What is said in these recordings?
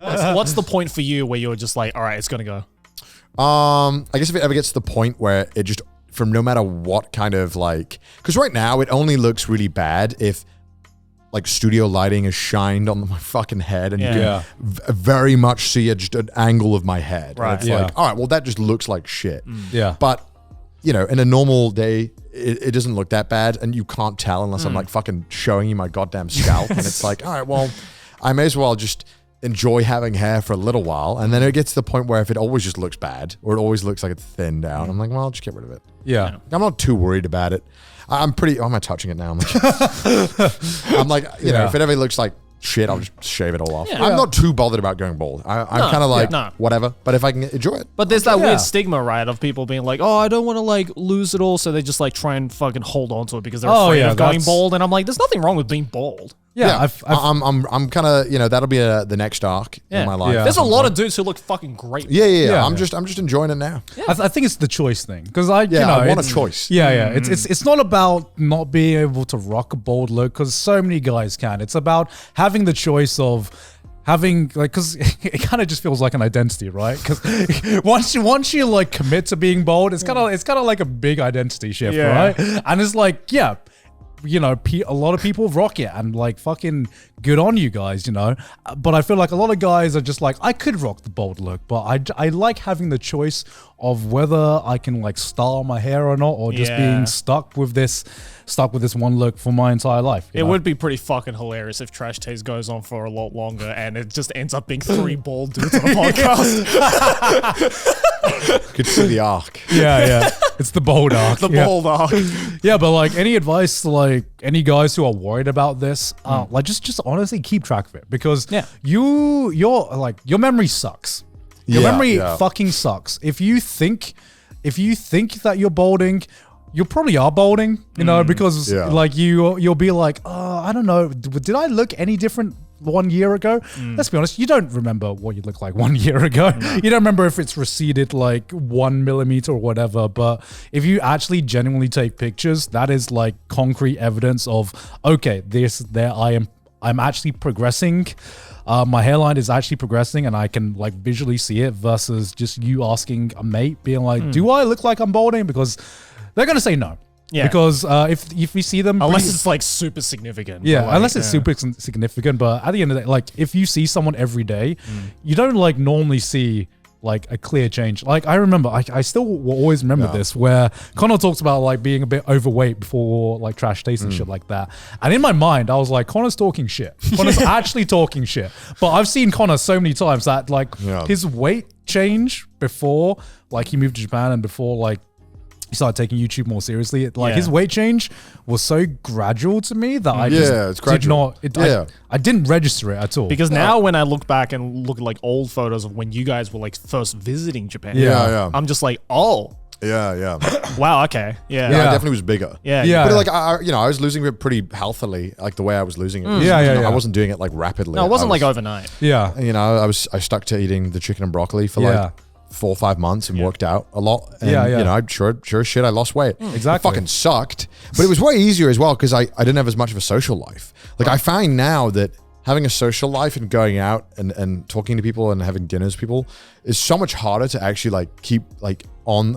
What's the point for you where you're just like, all right, it's gonna go? I guess if it ever gets to the point where it just, from no matter what kind of like, because right now it only looks really bad if like studio lighting is shined on my fucking head and you can very much see just an angle of my head. Right. And it's like, all right, well that just looks like shit. Yeah. But you know, in a normal day, it doesn't look that bad, and you can't tell unless I'm like fucking showing you my goddamn scalp. And it's like, all right, well, I may as well just enjoy having hair for a little while. And then it gets to the point where if it always just looks bad, or it always looks like it's thinned out, I'm like, well, I'll just get rid of it. Yeah. I'm not too worried about it. I'm pretty, oh, am I touching it now? I'm like, you know, if it ever looks like shit, I'll just shave it all off. Yeah. I'm not too bothered about going bald. I'm kind of like, whatever. But if I can enjoy it. But there's that weird stigma, right, of people being like, oh, I don't want to like lose it all, so they just like try and fucking hold on to it because they're afraid of going bald. And I'm like, there's nothing wrong with being bald. Yeah, I'm kind of, you know, that'll be the next arc in my life. Yeah. There's a lot of dudes who look fucking great. Yeah. I'm just enjoying it now. I think it's the choice thing because I want a choice. Yeah. It's not about not being able to rock a bald look because so many guys can. It's about having the choice of having like, because it kind of just feels like an identity, right? Because once you like commit to being bald, it's kind of like a big identity shift, right? And it's like, you know, a lot of people rock it and like fucking good on you guys, you know. But I feel like a lot of guys are just like, I could rock the bald look, but I like having the choice of whether I can like style my hair or not, or just being stuck with this one look for my entire life. It would be pretty fucking hilarious if Trash Taste goes on for a lot longer and it just ends up being 3 bald dudes on a podcast. Could see the arc. Yeah. It's the bald arc. Bald arc. Yeah, but like any advice to like any guys who are worried about this, like just honestly keep track of it because your memory sucks. Your memory fucking sucks. If you think that you're balding, you probably are balding, you know, because like you'll be like, oh, I don't know, did I look any different 1 year ago? Let's be honest, you don't remember what you looked like 1 year ago. You don't remember if it's receded like 1 millimeter or whatever. But if you actually genuinely take pictures, that is like concrete evidence of, okay, I'm actually progressing. My hairline is actually progressing and I can like visually see it versus just you asking a mate being like, do I look like I'm balding? Because they're going to say no. Yeah. Because if we see them... Unless it's like super significant. Yeah, like, unless it's super significant. But at the end of the day, like if you see someone every day, you don't like normally see like a clear change. Like I remember, I still will always remember this where Connor talks about like being a bit overweight before like Trash Taste and shit like that. And in my mind, I was like, Connor's talking shit. Connor's actually talking shit. But I've seen Connor so many times that like his weight change before like he moved to Japan and before like he started taking YouTube more seriously. Like his weight change was so gradual to me that I just did not. I didn't register it at all. Because now when I look back and look at like old photos of when you guys were like first visiting Japan, I'm just like, oh. Yeah. Wow. Okay. Yeah. I definitely was bigger. Yeah. But like, I was losing it pretty healthily, like the way I was losing it. I wasn't doing it like rapidly. No, it wasn't like overnight. Yeah. You know, I stuck to eating the chicken and broccoli for like 4 or 5 months and worked out a lot. And, you know, I'm sure as shit, I lost weight. Exactly. It fucking sucked. But it was way easier as well because I didn't have as much of a social life. Like I find now that having a social life and going out and talking to people and having dinners with people is so much harder to actually like keep like on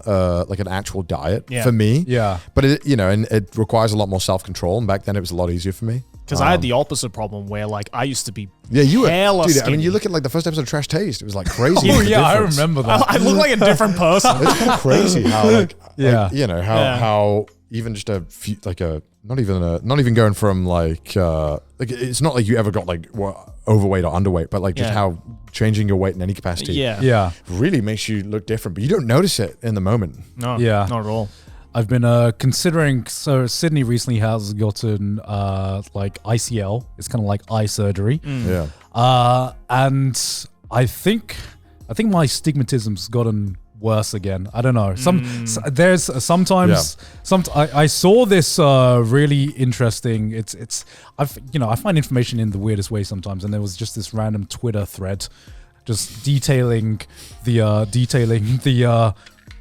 like an actual diet for me. Yeah. But it, you know, and it requires a lot more self-control. And back then it was a lot easier for me. Because I had the opposite problem where like I used to be you were hella dude, skinny. I mean, you look at like the first episode of Trash Taste, it was like crazy. I remember that. I look like a different person. It's crazy how like, you know, how even just a few, like not even going from like it's not like you ever got like overweight or underweight, but like just how changing your weight in any capacity really makes you look different, but you don't notice it in the moment. No, not at all. I've been considering, so Sydney recently has gotten like ICL. It's kind of like eye surgery. And I think my stigmatism's gotten worse again. I don't know. I saw this really interesting. I find information in the weirdest way sometimes, and there was just this random Twitter thread just detailing the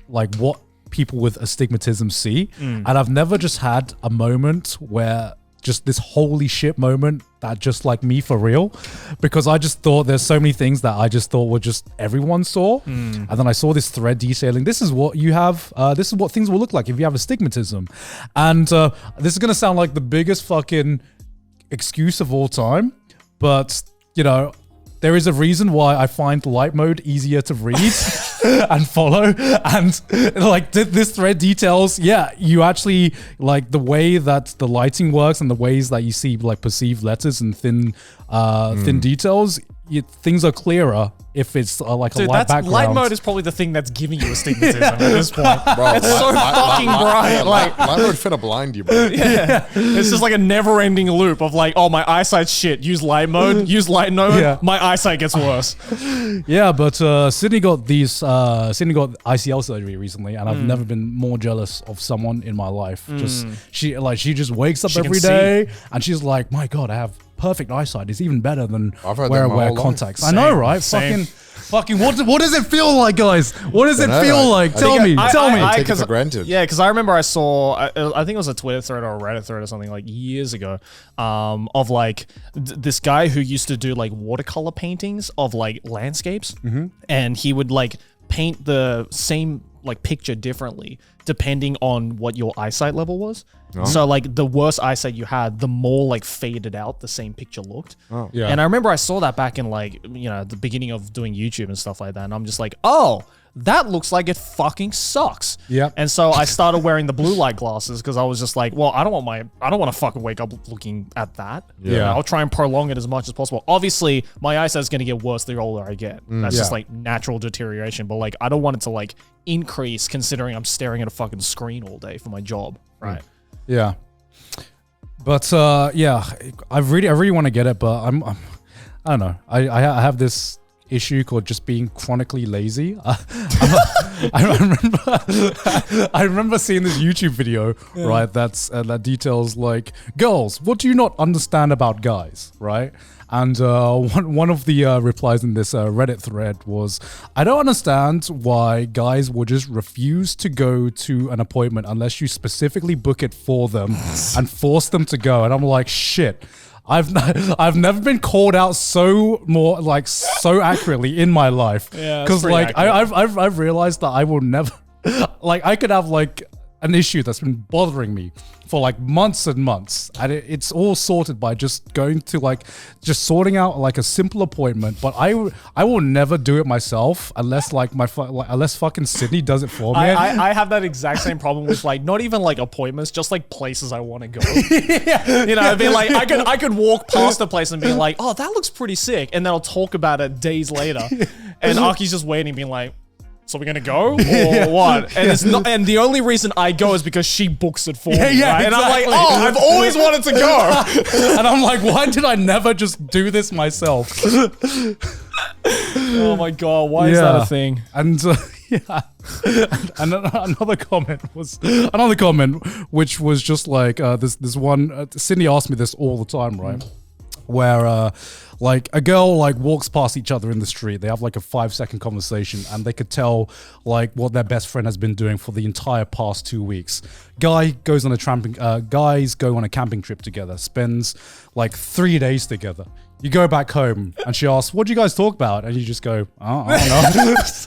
like what people with astigmatism see. And I've never just had a moment where just this holy shit moment that just like me for real, because I just thought there's so many things that I just thought were just everyone saw. And then I saw this thread detailing, this is what you have, this is what things will look like if you have astigmatism. And this is going to sound like the biggest fucking excuse of all time, but you know, there is a reason why I find light mode easier to read and follow. And like this thread details, yeah, you actually like the way that the lighting works and the ways that you see like perceived letters and thin details. Things are clearer if it's like a light background. Light mode is probably the thing that's giving you astigmatism at this point. Bro, it's so fucking bright. Like light mode finna blind you, bro. Yeah. It's just like a never-ending loop of like, oh, my eyesight's shit. Use light mode. Use light mode. My eyesight gets worse. Yeah, but Sydney got ICL surgery recently, and I've never been more jealous of someone in my life. Just she just wakes up every day, and she's like, my God, I have perfect eyesight. It's even better than where I wear contacts. I know, right? Fucking what does it feel like, guys? What does it feel like? Tell me. I take it for granted. Yeah, because I remember I saw, I think it was a Twitter thread or a Reddit thread or something like years ago, of like this guy who used to do like watercolor paintings of like landscapes, and he would like paint the same like picture differently depending on what your eyesight level was. So like the worse eyesight you had, the more like faded out the same picture looked. Yeah. And I remember I saw that back in like, you know, the beginning of doing YouTube and stuff like that. And I'm just like, oh, that looks like it fucking sucks. Yeah. And so I started wearing the blue light glasses because I was just like, well, I don't want to fucking wake up looking at that. Yeah. You know, I'll try and prolong it as much as possible. Obviously, my eyesight's going to get worse the older I get. That's just like natural deterioration. But like, I don't want it to like increase considering I'm staring at a fucking screen all day for my job. Right. Yeah. But yeah, I really want to get it, but I don't know. I have this issue called just being chronically lazy. I remember seeing this YouTube video, right? That details like, girls, what do you not understand about guys, right? And one of the replies in this Reddit thread was, I don't understand why guys will just refuse to go to an appointment unless you specifically book it for them and force them to go. And I'm like, shit. I've never been called out so accurately in my life. Yeah, because like I've realized that I will never like I could have like an issue that's been bothering me for like months and months, and it's all sorted by just going to like just sorting out like a simple appointment. But I will never do it myself unless like unless fucking Sydney does it for me. I have that exact same problem with like not even like appointments, just like places I want to go. You know, I'd be like I could walk past a place and be like, oh, that looks pretty sick, and then I'll talk about it days later, and Aki's just waiting, being like, so we're gonna go or what? And it's not. And the only reason I go is because she books it for me. Right? Exactly. And I'm like, oh, I've always wanted to go. And I'm like, why did I never just do this myself? Oh my God, why is that a thing? And yeah. And another comment which was just like this one. Sydney asked me this all the time, right? Where like a girl like walks past each other in the street, they have like a 5-second conversation, and they could tell like what their best friend has been doing for the entire past 2 weeks. Guys go on a camping trip together, spends like 3 days together. You go back home and she asks, what do you guys talk about? And you just go, oh, I don't know. That's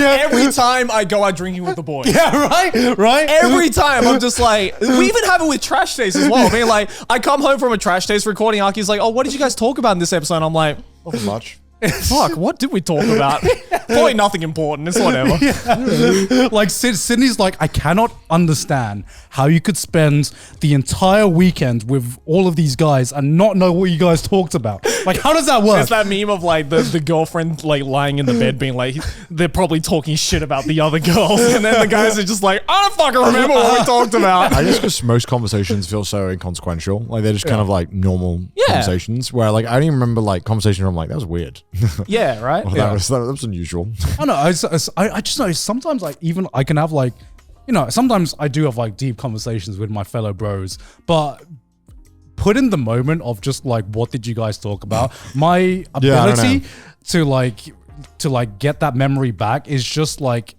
every time I go out drinking with the boys. Yeah, right? Every time I'm just like, we even have it with Trash Taste as well. I mean, like, I come home from a Trash Taste recording, Aki's like, oh, what did you guys talk about in this episode? And I'm like, not much. Fuck, what did we talk about? Probably nothing important. It's whatever. Yeah. Like Sydney's like, I cannot understand how you could spend the entire weekend with all of these guys and not know what you guys talked about. Like, how does that work? It's that meme of like the girlfriend like lying in the bed being like, they're probably talking shit about the other girls. And then the guys are just like, I don't fucking remember what we talked about. I guess because most conversations feel so inconsequential. Like they're just kind of like normal conversations where like, I don't even remember like conversations where I'm like, that was weird. Yeah, right? That was unusual. I know. I just know sometimes like even I can have like, you know, sometimes I do have like deep conversations with my fellow bros, but put in the moment of just like, what did you guys talk about? My ability to get that memory back is just like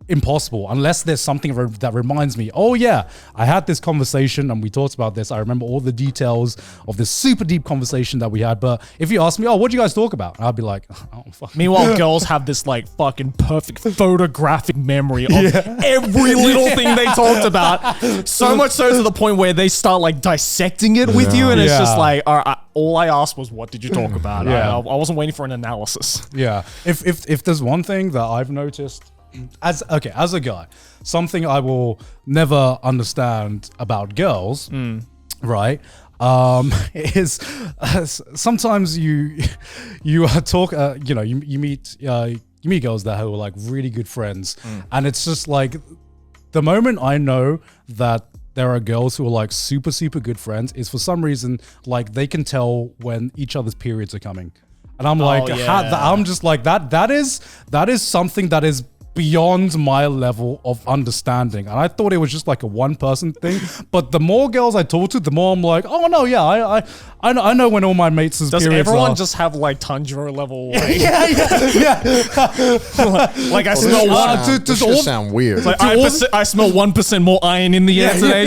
impossible unless there's something that reminds me, oh yeah, I had this conversation and we talked about this. I remember all the details of this super deep conversation that we had. But if you ask me, oh, what do you guys talk about? I'd be like, oh, fuck. Meanwhile, girls have this like fucking perfect photographic memory of every little thing they talked about. So much so to the point where they start like dissecting it with you. And it's just like, all I asked was, what did you talk about? I wasn't waiting for an analysis. Yeah. If there's one thing that I've noticed as a guy, something I will never understand about girls, right? Is sometimes you talk, you meet girls that are like really good friends, and it's just like the moment I know that there are girls who are like super, super good friends is for some reason, like they can tell when each other's periods are coming. And I'm like, I'm just like, that is something that is beyond my level of understanding. And I thought it was just like a one person thing. But the more girls I talk to, the more I'm like, oh no, yeah, I know when all my mates' periods are. Does everyone just have like Tanjiro level? Like, yeah. Like I smell one. Does all sound weird? Like I smell 1% more iron in the air today.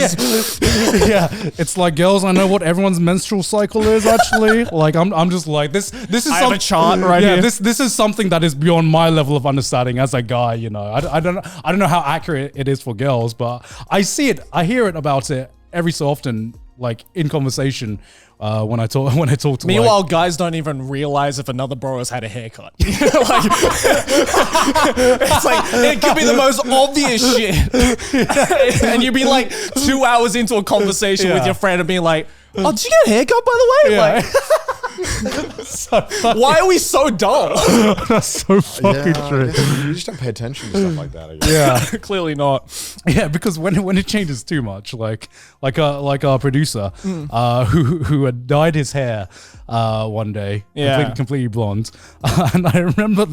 Yeah, it's like, girls, I know what everyone's menstrual cycle is actually. Like I'm just like this is. I have a chart right here. This is something that is beyond my level of understanding as a guy. You know, I don't know how accurate it is for girls, but I see it, I hear it about it every so often, like in conversation. When I talk to. Meanwhile, guys don't even realize if another bro has had a haircut. Like, it's like it could be the most obvious shit, and you'd be like 2 hours into a conversation with your friend and being like, "Oh, did you get a haircut, by the way?" Yeah. Like, why are we so dumb? That's so fucking true. You just don't pay attention to stuff like that, I guess. Yeah, clearly not. Yeah, because when it changes too much, like our producer, who had dyed his hair one day, completely blonde, and I remember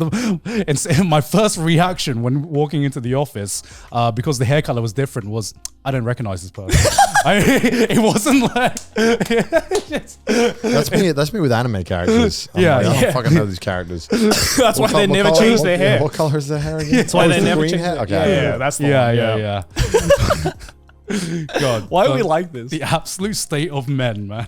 my first reaction when walking into the office, because the hair color was different, was I don't recognize this person. It wasn't like that's me with anime characters. I don't fucking know these characters. That's why they never change their hair. What color is their hair again? That's why they never change hair. Okay, yeah, that's the one. Yeah. God, why are we like this? The absolute state of men, man.